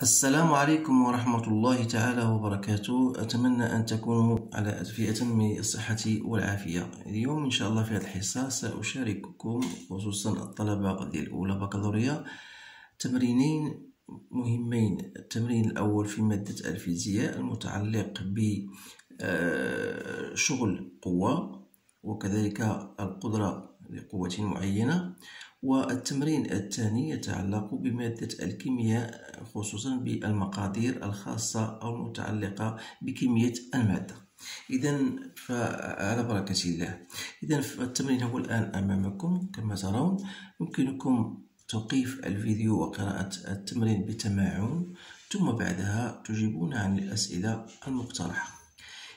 السلام عليكم ورحمة الله تعالى وبركاته. أتمنى أن تكونوا في أتم الصحة والعافية. اليوم إن شاء الله في هذه الحصة سأشارككم خصوصا الطلبة ديال الأولى بكالوريا تمرينين مهمين. التمرين الأول في مادة الفيزياء المتعلق بشغل قوة وكذلك القدرة لقوة معينة، والتمرين الثاني يتعلق بمادة الكيمياء خصوصا بالمقادير الخاصة أو المتعلقة بكمية المادة. إذن فعلى بركة الله. إذن التمرين هو الآن أمامكم كما ترون. يمكنكم توقيف الفيديو وقراءة التمرين بتمعن، ثم بعدها تجيبون عن الأسئلة المقترحة.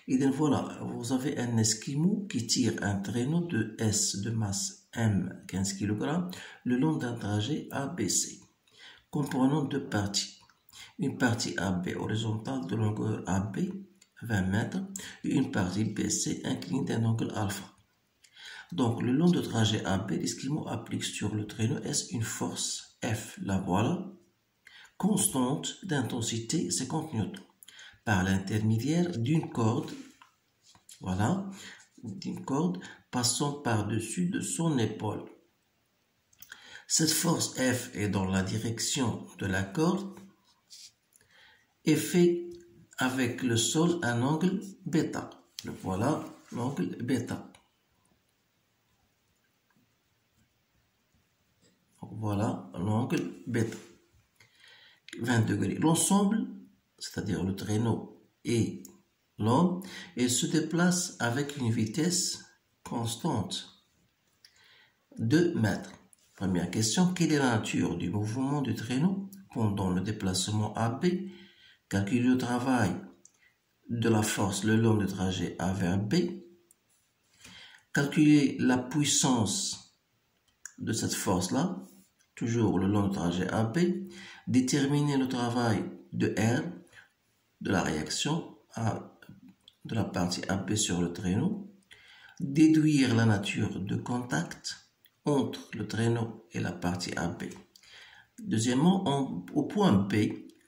إذن voilà, vous avez un esquimau qui tire un traîneau de S de masse M 15 kg le long d'un trajet ABC, comprenant deux parties. Une partie AB horizontale de longueur AB, 20 mètres, et une partie BC inclinée d'un angle alpha. Donc, le long du trajet AB, l'esquimau applique sur le traîneau S une force F, la voilà, constante d'intensité 50 newtons, par l'intermédiaire d'une corde, voilà, d'une corde passant par-dessus de son épaule. Cette force F est dans la direction de la corde et fait avec le sol un angle bêta. Voilà l'angle bêta. Voilà l'angle bêta. 20 degrés. L'ensemble, c'est-à-dire le traîneau et l'homme, il se déplace avec une vitesse constante de mètres. Première question, quelle est la nature du mouvement du traîneau pendant le déplacement AB? Calculer le travail de la force le long du trajet A vers B. Calculer la puissance de cette force-là, toujours le long du trajet AB. Déterminer le travail de R, de la réaction de la partie AB sur le traîneau. Déduire la nature de contact entre le traîneau et la partie AB. Deuxièmement, au point B,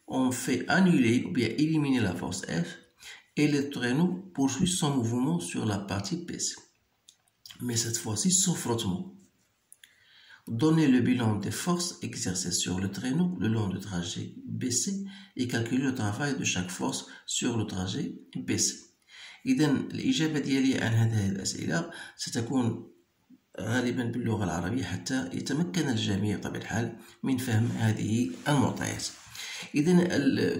on fait annuler ou bien éliminer la force F et le traîneau poursuit son mouvement sur la partie BC. Mais cette fois-ci sans frottement. Donner le bilan des forces exercées sur le traîneau le long du trajet BC et calculer le travail de chaque force sur le trajet BC. إذن الإجابة ديالي عن هذه الأسئلة ستكون غالبا باللغة العربية حتى يتمكن الجميع بطبيعة الحال من فهم هذه المعطيات. إذن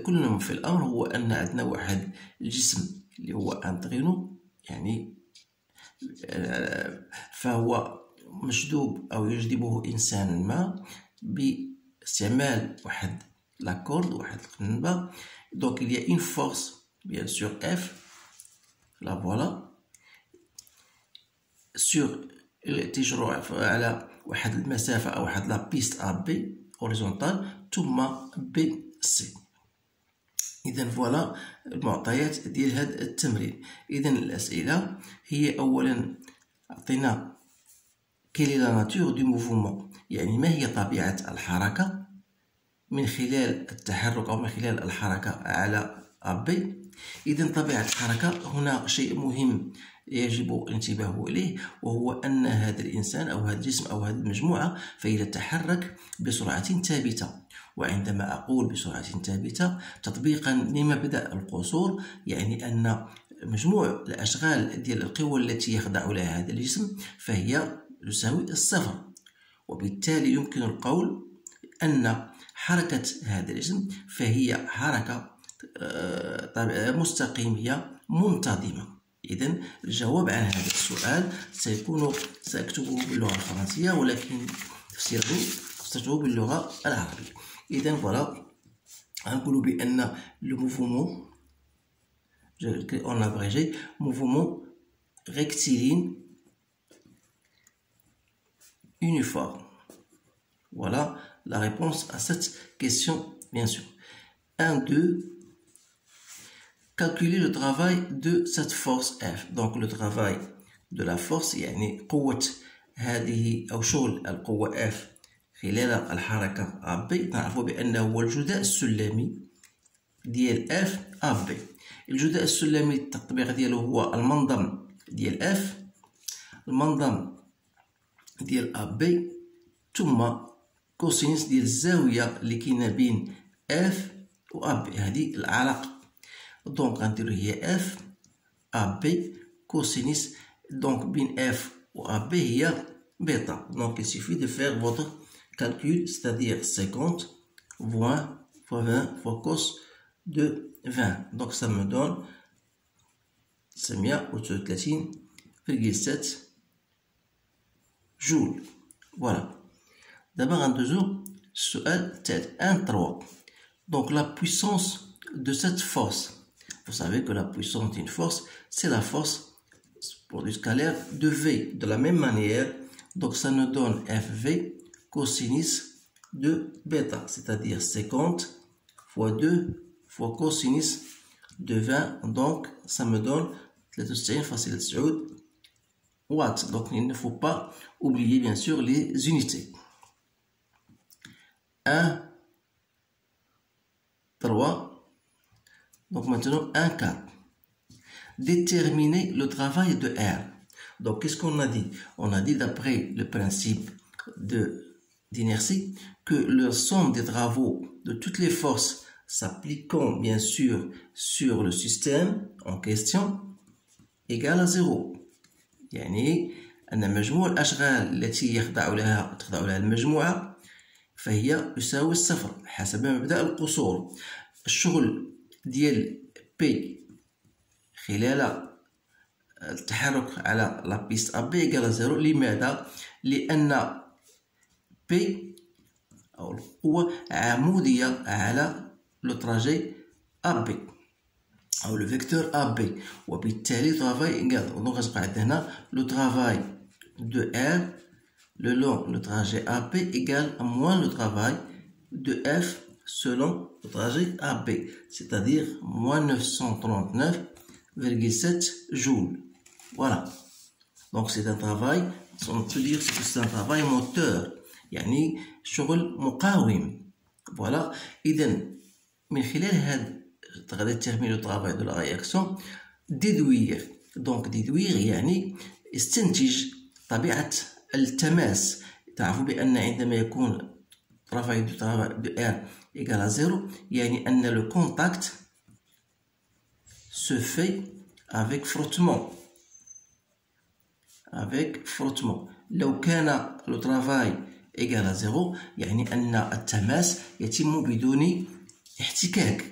كل في الأمر هو أن عندنا واحد الجسم اللي هو ان ترينو، يعني فهو مشدوب أو يجذبه إنسان ما باستعمال واحد لاكورد، واحد القنبة. Donc il y a une force bien sûr F, la voilà, sur تجرو على واحد المسافة أو واحد لا بيست AB horizontal ثم BC. إذن فوالا المعطيات ديال هذا التمرين. إذن الأسئلة هي أولا أعطينا quelle est la nature du mouvement، يعني ما هي طبيعة الحركة من خلال التحرك أو من خلال الحركة على AB. إذن طبيعة الحركة هنا شيء مهم يجب الانتباه إليه، وهو أن هذا الإنسان أو هذا الجسم أو هذه المجموعة فهي تتحرك بسرعة ثابتة. وعندما أقول بسرعة ثابتة تطبيقا لمبدأ القصور، يعني أن مجموع الأشغال ديال القوى التي يخضع لها هذا الجسم فهي تساوي الصفر، وبالتالي يمكن القول أن حركة هذا الجسم فهي حركة مستقيمية منتظمة. إذن الجواب عن هذا السؤال سأكتبه باللغة الفرنسية، ولكن تفسيره سأكتبه باللغة العربية. إذن فوالا نقول بأن le mouvement en abrégé mouvement rectiligne uniforme. Voilà la réponse à cette question, bien sûr. 1, 2. Calculer le travail de cette force F. Donc le travail de la force يعني قوة هذه أو شغل القوة F خلال الحركة AB نعرفوا بأنه هو الجداء السلمي ديال F AB. الجداء السلمي التطبيق ديالو هو المنظم ديال F، المنظم ديال AB، ثم كوسينس ديال الزاوية اللي كاينة بين F و AB. هذه العلاقة دونك غنديرو هي F AB كوسينس دونك بين F و AB هي بيتا. Donc il suffit de faire votre calcul, c'est-à-dire 50 fois 20 fois cos de 20. Donc ça me donne 139,7 جول. Voilà. D'abord غندوزو السؤال التالي 1.3. Donc la puissance de cette force. Vous savez que la puissance d'une force, c'est la force pour du scalaire de V. De la même manière, donc ça nous donne FV cosinus de bêta, c'est-à-dire 50 fois 2 fois cosinus de 20. Donc ça me donne 93,9 watts. Donc il ne faut pas oublier bien sûr les unités. 1, 3. Donc maintenant 1, 4. Déterminer le travail de R. Donc qu'est-ce qu'on a dit? On a dit d'après le principe d'inertie que la somme des travaux de toutes les forces s'appliquant bien sûr sur le système en question égale à 0. يعني أن مجموع الأشغال التي تخضع لها المجموعة فهي يساوي الصفر حسب مبدأ القصور. الشغل ديال P خلال التحرك على لا بيست AB إيكال 0. لماذا؟ لأن P أو القوة عمودية على لو تراجي AB أو لو فيكتور AB، وبالتالي ترافاي إيكال. دونك غتبقى عندنا هنا لو ترافاي دو R le long le trajet AB égale à moins le travail de F selon le trajet AB, c'est-à-dire moins 939,7 joules. Voilà. Donc c'est un travail, on peut dire que c'est un travail moteur, يعني شغل مقاوم. Voilà. إذن من خلال هذا تقدر terminer le travail de la réaction. déduire. Donc déduire يعني استنتج طبيعة التماس. تعرفوا بأن عندما يكون travail de R égale à 0 يعني أن le contact se fait avec frottement. Avec frottement. لو كان le travail égale à 0 يعني أن التماس يتم بدون احتكاك.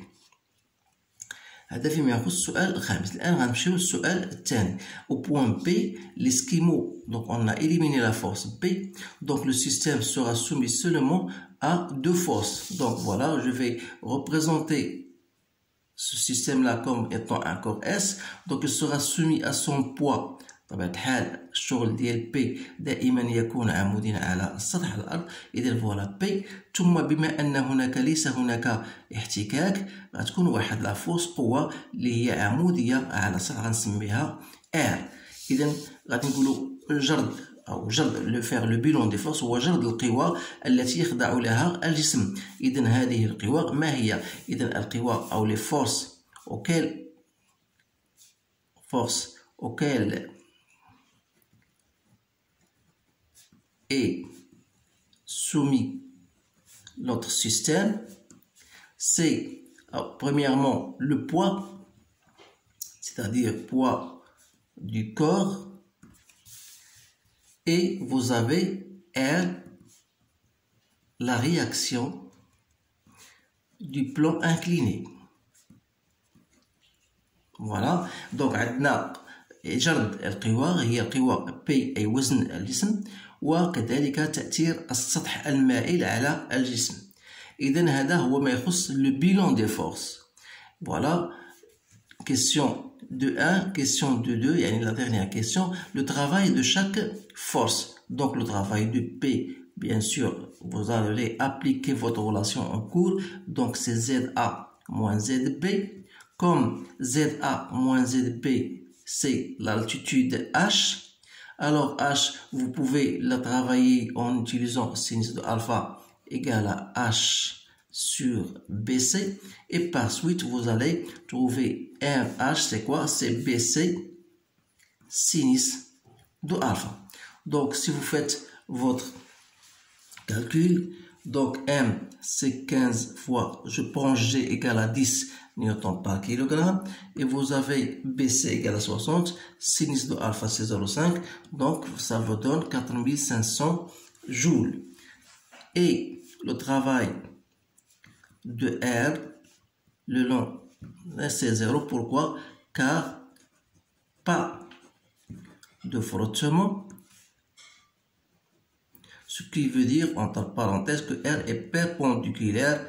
هذا فيما يخص السؤال الخامس. الآن غنمشيو للسؤال الثاني. Au point P, l'esquimau, donc on a éliminé la force P, donc le système sera soumis seulement à deux forces. Donc voilà, je vais représenter ce système-là comme étant un corps S, donc il sera soumis à son poids. طبعا الحال الشغل ديال P دائما يكون عموديا على سطح الأرض. إذا فوالا P، ثم بما أن ليس هناك احتكاك غتكون واحد لا فورس قوة اللي هي عمودية على سطح غنسميها R. إذا غادي نقولوا جرد أو لو فيغ لو بيلون دي فورس هو جرد القوى التي يخضع لها الجسم. إذا هذه القوى ما هي؟ إذا القوى أو لي فورس auquel est soumis notre système, c'est premièrement le poids, c'est-à-dire poids du corps, et vous avez R, la réaction du plan incliné. Voilà, donc عندنا جرد القوى هي القوى P أي وزن الجسم، وكذلك تأثير السطح المائل على الجسم. إذن هذا هو ما يخص le bilan des forces. Voilà, question de 1, question de 2, يعني la dernière question, le travail de chaque force. Donc le travail de P, bien sûr, vous allez appliquer votre relation en cours, donc c'est ZA moins ZB, comme ZA moins ZB, c'est l'altitude H. Alors H, vous pouvez la travailler en utilisant sinus de alpha égale à H sur BC. Et par suite, vous allez trouver MH, c'est quoi? C'est BC sinus de alpha. Donc, si vous faites votre calcul, donc M, c'est 15 fois, je prends G égale à 10 newtons par kilogramme, et vous avez BC égale à 60, sinus de alpha c'est 0,5, donc ça vous donne 4500 joules. Et le travail de R le long, c'est 0, pourquoi? Car pas de frottement, ce qui veut dire entre parenthèses que R est perpendiculaire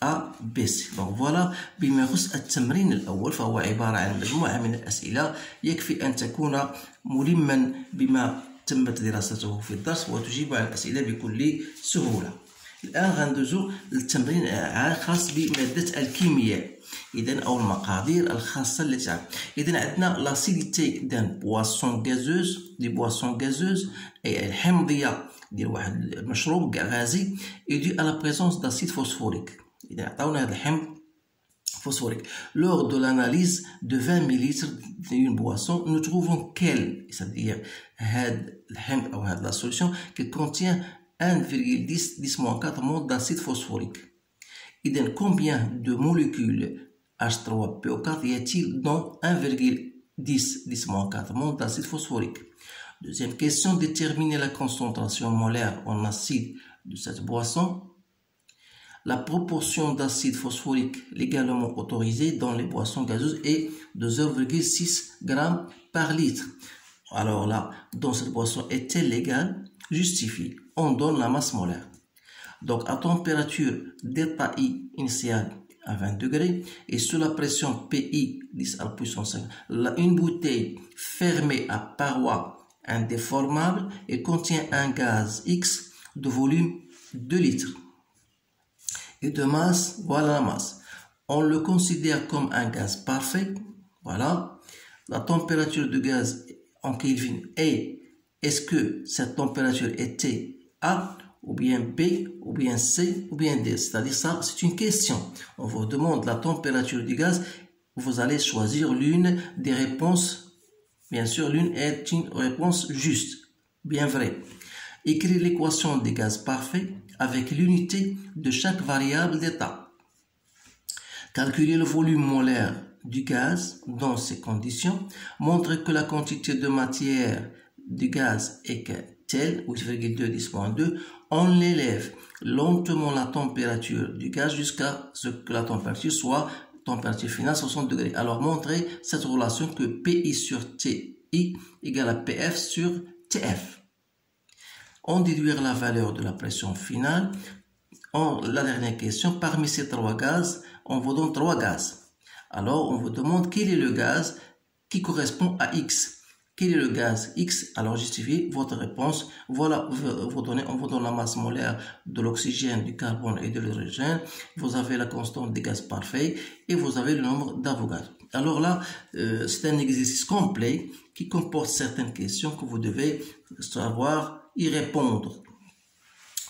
à BC. Donc voilà بما يخص التمرين الأول، فهو عبارة عن مجموعة من الأسئلة يكفي أن تكون ملما بما تمت دراسته في الدرس وتجيب على الأسئلة بكل سهولة. الآن غندوزو للتمرين خاص بمادة الكيمياء، إذن أو المقادير الخاصة التي إذن عندنا لاسيديتي دان بواسون غازوز، دي بواسون غازوز أي الحمضية ديال واحد المشروب غازي يدي à la présence d'acide phosphorique. إذا عطاونا هذا الحمض phosphorique. Lors de l'analyse de 20 ml d'une boisson, nous trouvons qu'elle, c'est-à-dire هذا الحمض أو هذه la solution qui contient 1,10-4 mol d'acide phosphorique. إذن combien de molécules H3PO4 y a-t-il dans 1,10-4 mol d'acide phosphorique? Deuxième question, déterminer la concentration molaire en acide de cette boisson. La proportion d'acide phosphorique légalement autorisée dans les boissons gazeuses est de 0,6 g par litre. Alors là, dans cette boisson est-elle légale? Justifiée. On donne la masse molaire. Donc à température d'état I initiale à 20 degrés et sous la pression PI 10 à la puissance 5, une bouteille fermée à paroi indéformable et contient un gaz X de volume 2 litres et de masse, voilà la masse. On le considère comme un gaz parfait, voilà. La température du gaz en Kelvin est-ce que cette température était A ou bien B ou bien C ou bien D? C'est-à-dire ça, c'est une question. On vous demande la température du gaz, vous allez choisir l'une des réponses. Bien sûr, l'une est une réponse juste, bien vrai. Écrire l'équation des gaz parfaits avec l'unité de chaque variable d'état. Calculer le volume molaire du gaz dans ces conditions. Montrer que la quantité de matière du gaz est telle, 8,2-10-2. On élève lentement la température du gaz jusqu'à ce que la température soit température finale 60 degrés. Alors montrer cette relation que PI sur TI égale à PF sur TF. On déduire la valeur de la pression finale. La dernière question, parmi ces trois gaz, on vous donne trois gaz. Alors on vous demande quel est le gaz qui correspond à X. Quel est le gaz X? Alors justifiez votre réponse. Voilà, on vous donne la masse molaire de l'oxygène, du carbone et de l'hydrogène. Vous avez la constante des gaz parfaits et vous avez le nombre d'Avogadro. Alors là, c'est un exercice complet qui comporte certaines questions que vous devez savoir y répondre.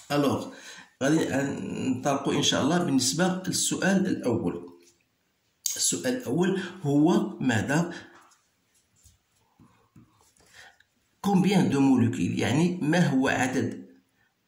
Alors, نطلقوا إن شاء الله بالنسبة للسؤال الأول. السؤال الأول هو ماذا؟ combien de molécules يعني ما هو عدد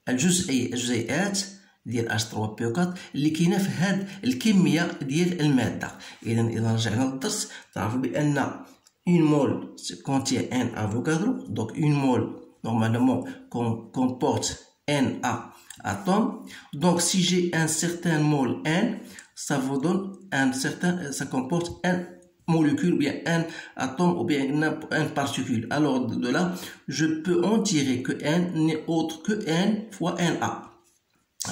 الجزيئات ديال H3PO4 اللي كاينه في هاد الكميه ديال الماده. اذا رجعنا للدرس تعرفوا بان une mole contient n Avogadro, donc une mole normalement comporte Na atomes. Donc si j'ai un certain mole n, ça vous donne ça comporte un molécule, ou bien un atome, ou bien une particule. Alors de là, je peux en tirer que n n'est autre que n fois Na.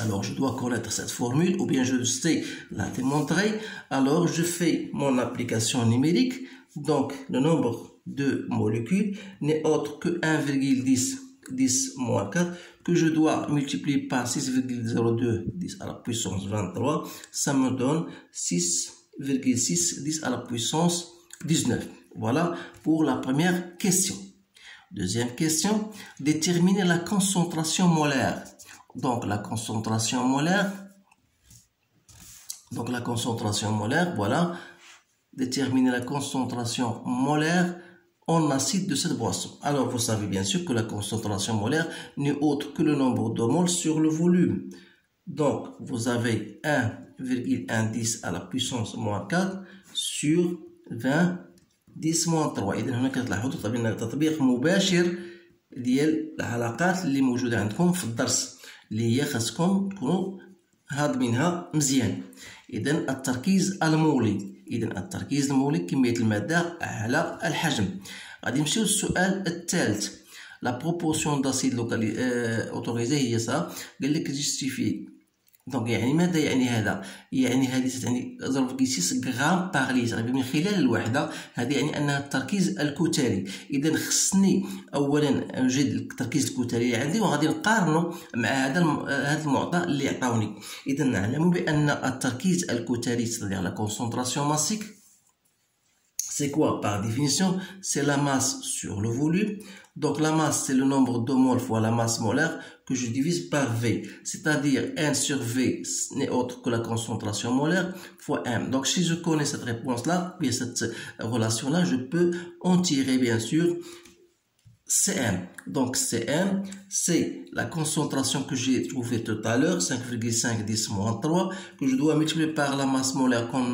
Alors je dois connaître cette formule, ou bien je sais la démontrer. Alors je fais mon application numérique. Donc le nombre de molécules n'est autre que 1,10-4 que je dois multiplier par 6,02 10 à la puissance 23. Ça me donne 6,6 10 à la puissance 19. Voilà pour la première question. Deuxième question, déterminer la concentration molaire. Donc la concentration molaire, voilà, déterminer la concentration molaire en acide de cette boisson. Alors vous savez bien sûr que la concentration molaire n'est autre que le nombre de moles sur le volume. Donc vous avez 1,10 à la puissance moins 4 sur 20 10 moins 3. إذا هنا كتلاحظوا تطبيق مباشر ديال العلاقات اللي موجودة عندكم في الدرس اللي هي خاصكم تكونوا هاضمينها مزيان. إذا التركيز المولي كمية المادة على الحجم. غادي نمشيو للسؤال الثالث. لا بروبورسيون داسيد اوتوريزي هي صا قال لك جيستيفي. دونك يعني ماذا يعني هذا؟ يعني هذه ستعني 0.6 غرام باغ لتر من خلال الوحده. هذا يعني انها التركيز الكتلي. اذا خصني اولا نوجد التركيز الكتلي اللي عندي وغادي نقارنه مع هذا المعطى اللي عطاوني. اذا نعلم بان التركيز الكتلي c'est-à-dire la concentration massique, c'est quoi par définition? C'est la masse sur le volume. Donc la masse, c'est le nombre de moles fois la masse molaire que je divise par V. C'est-à-dire N sur V n'est autre que la concentration molaire fois M. Donc si je connais cette réponse-là, bien cette relation-là, je peux en tirer bien sûr Cm. Donc Cm, c'est la concentration que j'ai trouvée tout à l'heure, 5,5 10 moins 3, que je dois multiplier par la masse molaire qu'on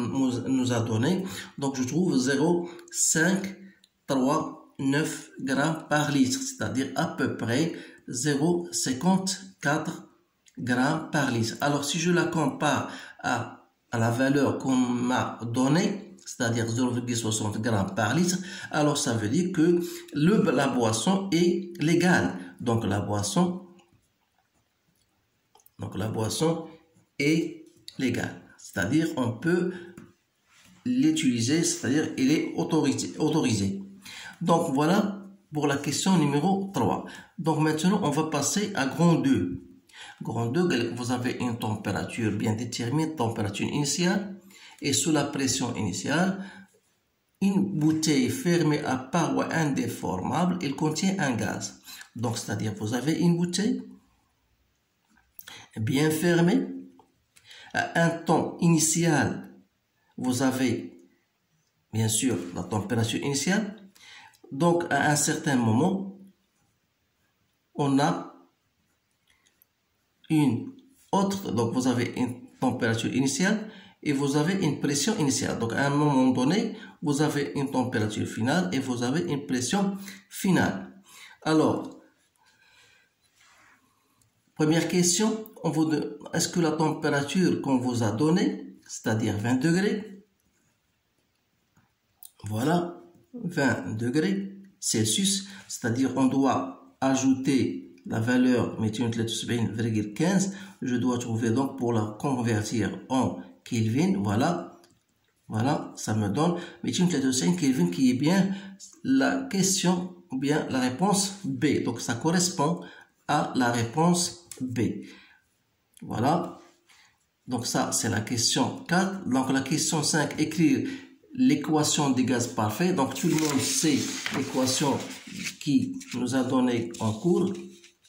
nous a donné. Donc je trouve 0,539 grammes par litre, c'est-à-dire à peu près 0,54 grammes par litre. Alors si je la compare à la valeur qu'on m'a donnée, c'est-à-dire 0,60 grammes par litre, alors ça veut dire que la boisson est légale. Donc la boisson est légale. C'est-à-dire on peut l'utiliser, c'est-à-dire il est autorisé. Donc voilà pour la question numéro 3. Donc maintenant on va passer à grand 2. Grand 2, vous avez une température bien déterminée, température initiale. Et sous la pression initiale, une bouteille fermée à paroi indéformable, elle contient un gaz. Donc, c'est-à-dire, vous avez une bouteille bien fermée. À un temps initial, vous avez, bien sûr, la température initiale. Donc, à un certain moment, on a une autre, donc vous avez une température initiale et vous avez une pression initiale. Donc à un moment donné, vous avez une température finale et vous avez une pression finale. Alors, première question, est-ce que la température qu'on vous a donnée, c'est-à-dire 20 degrés, voilà, 20 degrés Celsius, c'est-à-dire on doit ajouter la valeur 273,15, je dois trouver donc pour la convertir en Kelvin, voilà, ça me donne 273 Kelvin qui est bien la question, ou bien la réponse B. Donc ça correspond à la réponse B. Voilà. Donc ça, c'est la question 4. Donc la question 5, écrire l'équation des gaz parfaits. Donc tout le monde sait l'équation qui nous a donné en cours,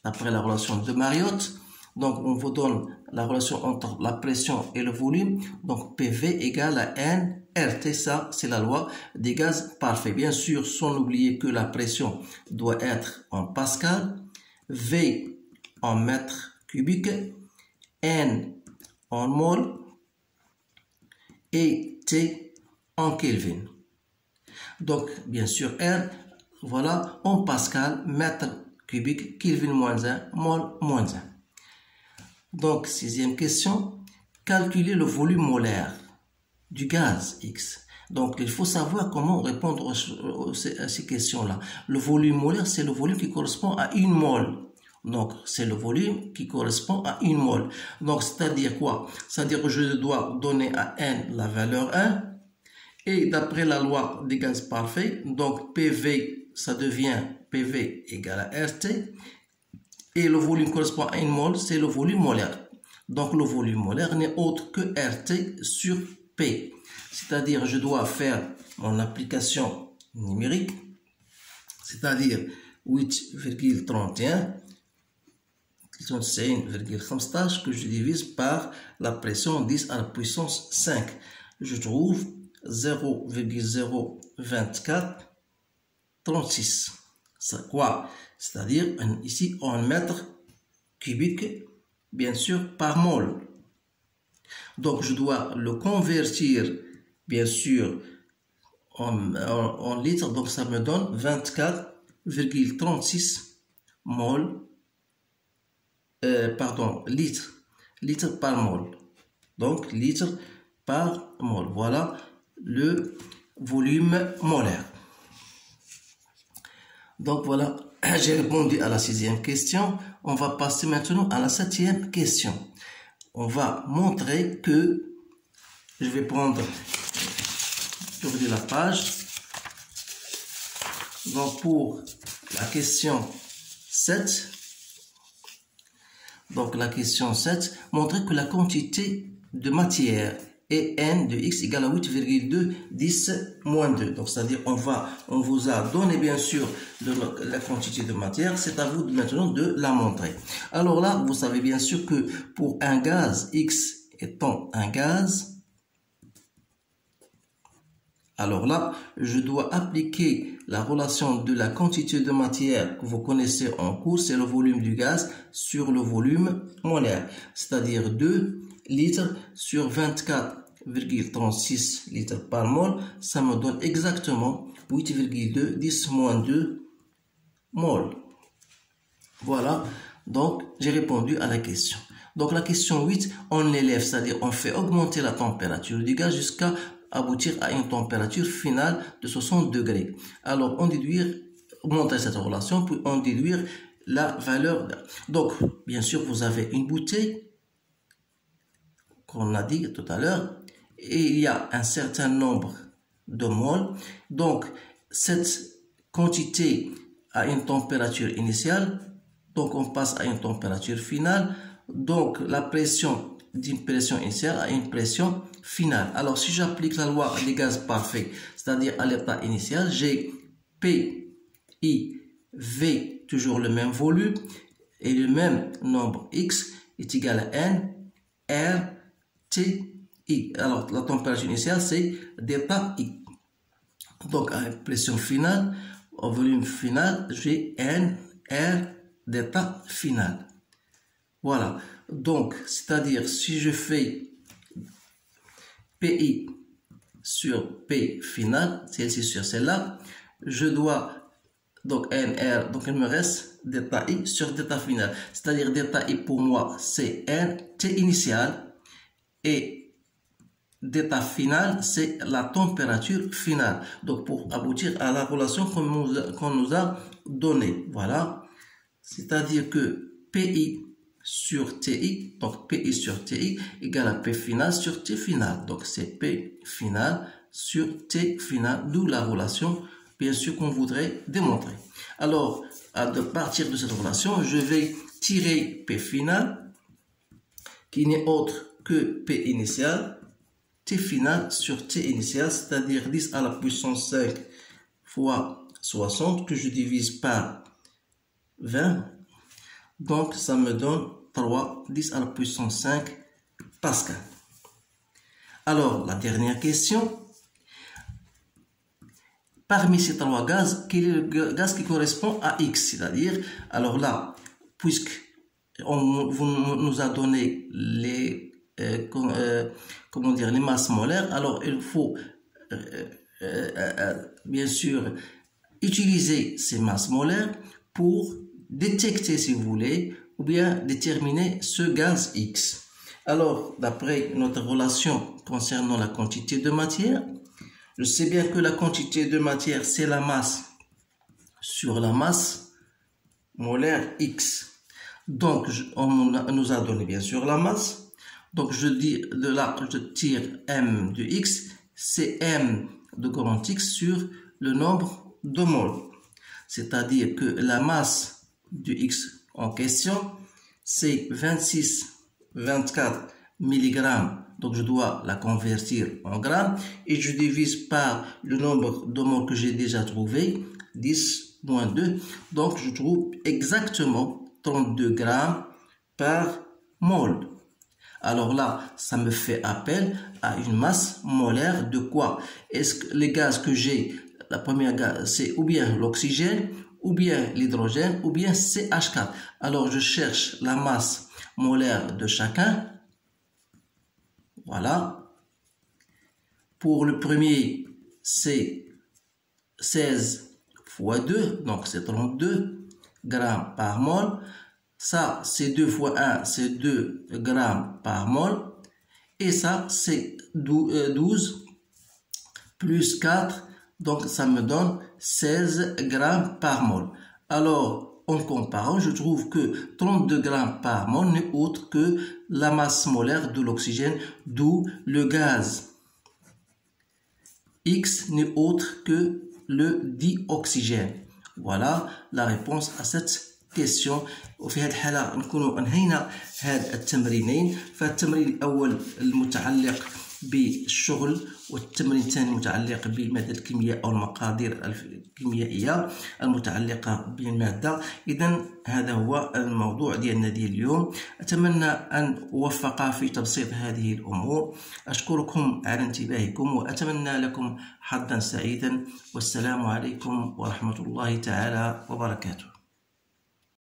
après la relation de Mariotte. Donc, on vous donne la relation entre la pression et le volume. Donc, PV égale à N RT. Ça, c'est la loi des gaz parfaits. Bien sûr, sans oublier que la pression doit être en pascal, V en mètres cubiques, N en mol et T en Kelvin. Donc, bien sûr, R, voilà, en pascal, mètre cubique, Kelvin moins 1, mol moins 1. Donc, sixième question, calculer le volume molaire du gaz X. Donc, il faut savoir comment répondre à ces questions-là. Le volume molaire, c'est le volume qui correspond à une mole. Donc, c'est le volume qui correspond à une mole. Donc, c'est-à-dire quoi? C'est-à-dire que je dois donner à N la valeur 1. Et d'après la loi des gaz parfaits, donc PV, ça devient PV égale à RT. Et le volume correspond à une mole, c'est le volume molaire. Donc le volume molaire n'est autre que RT sur P. C'est-à-dire je dois faire mon application numérique. C'est-à-dire 8,31 93,15 que je divise par la pression 10 à la puissance 5. Je trouve 0,024 36. C'est quoi? C'est-à-dire ici en mètres cubiques, bien sûr, par mol. Donc je dois le convertir, bien sûr, en litres. Donc ça me donne 24,36 mol. Litres par mol. Donc, litres par mol. Voilà le volume molaire. Donc, voilà, j'ai répondu à la 6e question. On va passer maintenant à la 7e question. On va montrer que, je vais tourner la page. Donc, pour la question 7, donc la question 7, montrer que la quantité de matière est n de x égale à 8,2 10 moins 2. Donc c'est-à-dire on vous a donné bien sûr la quantité de matière, c'est à vous maintenant de la montrer. Alors là, vous savez bien sûr que pour un gaz, x étant un gaz, alors là, je dois appliquer la relation de la quantité de matière que vous connaissez en cours, c'est le volume du gaz sur le volume molaire, c'est-à-dire 2 litres sur 24,36 litres par mol, ça me donne exactement 8,2 10 moins 2 mol. Voilà, donc j'ai répondu à la question. Donc la question 8, on l'élève, c'est-à-dire on fait augmenter la température du gaz jusqu'à aboutir à une température finale de 60 degrés. Alors, on montrer cette relation, puis on déduire la valeur. Donc, bien sûr, vous avez une bouteille, qu'on a dit tout à l'heure, et il y a un certain nombre de moles. Donc, cette quantité a une température initiale, donc on passe à une température finale. Donc, la pression d'une pression initiale à une pression finale. Alors, si j'applique la loi des gaz parfaits, c'est-à-dire à l'état initial, j'ai P, I, V, toujours le même volume, et le même nombre X est égal à N, R, T, I. Alors, la température initiale, c'est delta I. Donc, à une pression finale, au volume final, j'ai N, R, delta final. Voilà. Donc, c'est-à-dire, si je fais PI sur P final, celle-ci sur celle-là, je dois, donc NR, donc il me reste delta I sur delta final. C'est-à-dire, delta I pour moi, c'est N, T initial, et delta final, c'est la température finale. Donc, pour aboutir à la relation qu'on nous a donnée. Voilà. C'est-à-dire que PI sur TI, donc PI sur TI égale à P final sur T final. Donc c'est P final sur T final, d'où la relation, bien sûr, qu'on voudrait démontrer. Alors, à partir de cette relation, je vais tirer P final, qui n'est autre que P initial, T final sur T initial, c'est-à-dire 10 à la puissance 5 fois 60, que je divise par 20. Donc, ça me donne 3, 10 à la puissance 5 Pascal. Alors, la dernière question. Parmi ces 3 gaz, quel est le gaz qui correspond à X? C'est-à-dire, alors là, puisque vous nous a donné les, les masses molaires, alors il faut, bien sûr, utiliser ces masses molaires pour détecter, si vous voulez, ou bien déterminer ce gaz X. Alors, d'après notre relation concernant la quantité de matière, je sais bien que la quantité de matière, c'est la masse sur la masse molaire X. Donc, on nous a donné bien sûr la masse. Donc, je dis de là, je tire M de X, c'est M de grand X sur le nombre de moles. C'est-à-dire que la masse du X en question, c'est 24 mg. Donc, je dois la convertir en grammes et je divise par le nombre de moles que j'ai déjà trouvé, 10 moins 2. Donc, je trouve exactement 32 grammes par mol. Alors là, ça me fait appel à une masse molaire de quoi? Est-ce que les gaz que j'ai, la première gaz, c'est ou bien l'oxygène, ou bien l'hydrogène, ou bien CH4. Alors, je cherche la masse molaire de chacun. Voilà. Pour le premier, c'est 16 fois 2, donc c'est 32 grammes par mol. Ça, c'est 2 fois 1, c'est 2 grammes par mol. Et ça, c'est 12 plus 4, donc ça me donne 16 grammes par mol. Alors, en comparant, je trouve que 32 grammes par mol n'est autre que la masse molaire de l'oxygène, d'où le gaz X n'est autre que le dioxygène. Voilà la réponse à cette question. وفي هذه الحالة نكون أنهينا هذا التمرينين. فالتمرين الأول المتعلق بالشغل، والتمرين الثاني المتعلق بمادة الكيمياء أو المقادير الكيميائية المتعلقة بالمادة. إذن هذا هو الموضوع ديالنا ديال اليوم. أتمنى أن أوفق في تبسيط هذه الأمور. أشكركم على انتباهكم وأتمنى لكم حظا سعيدا، والسلام عليكم ورحمة الله تعالى وبركاته.